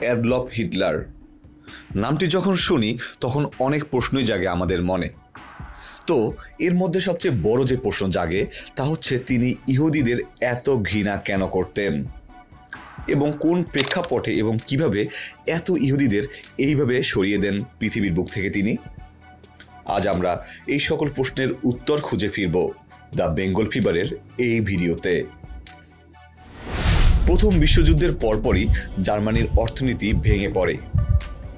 Adolf Hitler. নামটি যখন শুনি তখন অনেক প্রশ্নই জাগে আমাদের মনে। তো এর মধ্যে সবচেয়ে বড় যে প্রশ্ন জাগে তা হচ্ছে তিনি ইহুদিদের এত ঘৃণা কেন করতেন এবং কোন প্রেক্ষাপটে এবং কিভাবে এত ইহুদিদের এইভাবে সরিয়ে দেন পৃথিবীর বুক থেকে তিনি। আজ আমরা এই সকল প্রশ্নের উত্তর খুঁজে ফিরব দ্য বেঙ্গল ফিভারের এই ভিডিওতে। প্রথম বিশ্বযুদ্ধের পরপরই জার্মানির অর্থনীতি ভেঙে পড়ে।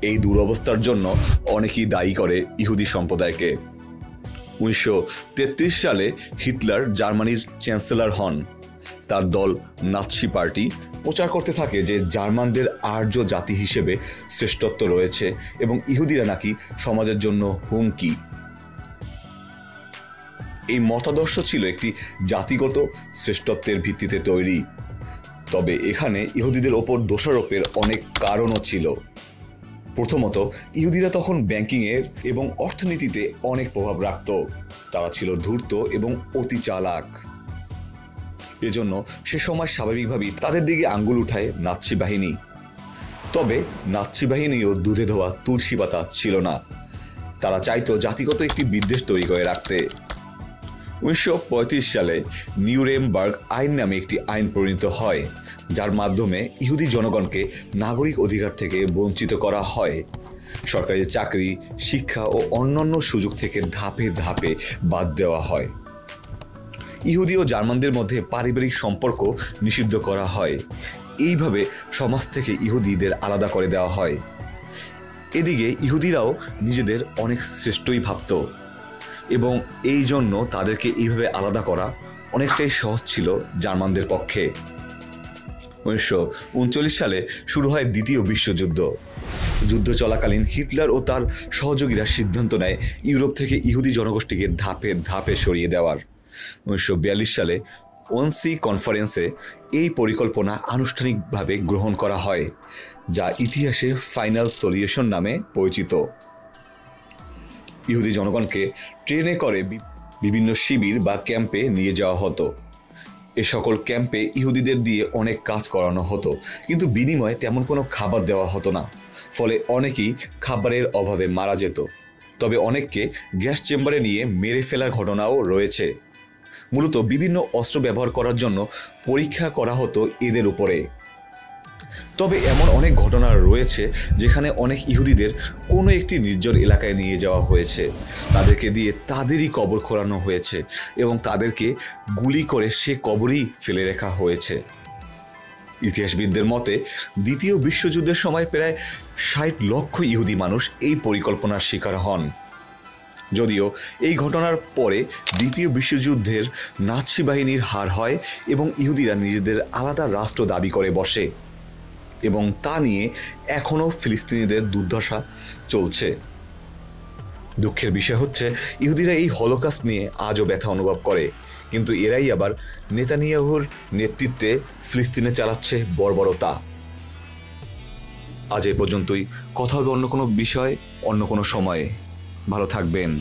এই দুরবস্থার জন্য অনেকেই দায়ী করে ইহুদি সম্প্রদায়কে। 1933 সালে হিটলার জার্মানির চ্যান্সেলর হন। তার দল নাৎসি পার্টি প্রচার করতে থাকে যে জার্মানদের আর্য জাতি হিসেবে শ্রেষ্ঠত্ব রয়েছে এবং ইহুদিরা নাকি সমাজের জন্য হুমকি। এই মতাদর্শ ছিল একটি জাতিগত শ্রেষ্ঠত্বের ভিত্তিতে তৈরি, তবে এখানে ইহুদিদের ওপর দোষারোপের অনেক কারণও ছিল। প্রথমত, ইহুদিরা তখন ব্যাংকিংয়ের এবং অর্থনীতিতে অনেক প্রভাব রাখত। তারা ছিল ধূর্ত এবং অতি চালাক। এজন্য সে সময় স্বাভাবিকভাবেই তাদের দিকে আঙ্গুল উঠায় নাৎসি বাহিনী। তবে নাৎসি বাহিনীও দুধে ধোয়া তুলসী পাতা ছিল না। তারা চাইতো জাতিগত একটি বিদ্বেষ তৈরি করে রাখতে। 1935 সালে নিউরেমবার্গ আইন নামে একটি আইন প্রণীত হয়, যার মাধ্যমে ইহুদি জনগণকে নাগরিক অধিকার থেকে বঞ্চিত করা হয়। সরকারি চাকরি, শিক্ষা ও অন্যান্য সুযোগ থেকে ধাপে ধাপে বাদ দেওয়া হয়। ইহুদি ও জার্মানদের মধ্যে পারিবারিক সম্পর্ক নিষিদ্ধ করা হয়। এইভাবে সমাজ থেকে ইহুদিদের আলাদা করে দেওয়া হয়। এদিকে ইহুদিরাও নিজেদের অনেক শ্রেষ্ঠই ভাবত এবং এই জন্য তাদেরকে এইভাবে আলাদা করা অনেকটাই সহজ ছিল জার্মানদের পক্ষে। 1939 সালে শুরু হয় দ্বিতীয় বিশ্বযুদ্ধ। যুদ্ধ চলাকালীন হিটলার ও তার সহযোগীরা সিদ্ধান্ত নেয় ইউরোপ থেকে ইহুদি জনগোষ্ঠীকে ধাপে ধাপে সরিয়ে দেওয়ার। 1942 সালে ওয়ানসি কনফারেন্সে এই পরিকল্পনা আনুষ্ঠানিকভাবে গ্রহণ করা হয়, যা ইতিহাসে ফাইনাল সলিউশন নামে পরিচিত। ইহুদি জনগণকে ট্রেনে করে বিভিন্ন শিবির বা ক্যাম্পে নিয়ে যাওয়া হতো। এ সকল ক্যাম্পে ইহুদিদের দিয়ে অনেক কাজ করানো হতো, কিন্তু বিনিময়ে তেমন কোনো খাবার দেওয়া হতো না। ফলে অনেকেই খাবারের অভাবে মারা যেত। তবে অনেককে গ্যাস চেম্বারে নিয়ে মেরে ফেলার ঘটনাও রয়েছে। মূলত বিভিন্ন অস্ত্র ব্যবহার করার জন্য পরীক্ষা করা হতো এদের উপরে। তবে এমন অনেক ঘটনা রয়েছে যেখানে অনেক ইহুদিদের কোনো একটি নির্জন এলাকায় নিয়ে যাওয়া হয়েছে, তাদেরকে দিয়ে তাদেরই কবর খোঁড়ানো হয়েছে এবং তাদেরকে গুলি করে সে কবরেই ফেলে রাখা হয়েছে। ইতিহাসবিদদের মতে দ্বিতীয় বিশ্বযুদ্ধের সময় প্রায় 60 লক্ষ ইহুদি মানুষ এই পরিকল্পনার শিকার হন। যদিও এই ঘটনার পরে দ্বিতীয় বিশ্বযুদ্ধের নাৎসি বাহিনীর হার হয় এবং ইহুদিরা নিজেদের আলাদা রাষ্ট্র দাবি করে বসে এবং তা নিয়ে এখনও ফিলিস্তিনিদের দুর্দশা চলছে। দুঃখের বিষয় হচ্ছে ইহুদিরা এই হলোকস্ট নিয়ে আজও ব্যথা অনুভব করে, কিন্তু এরাই আবার নেতানিয়াহুর নেতৃত্বে ফিলিস্তিনে চালাচ্ছে বর্বরতা। আজ এ পর্যন্তই। কথা হবে অন্য কোনো বিষয়, অন্য কোনো সময়ে। ভালো থাকবেন।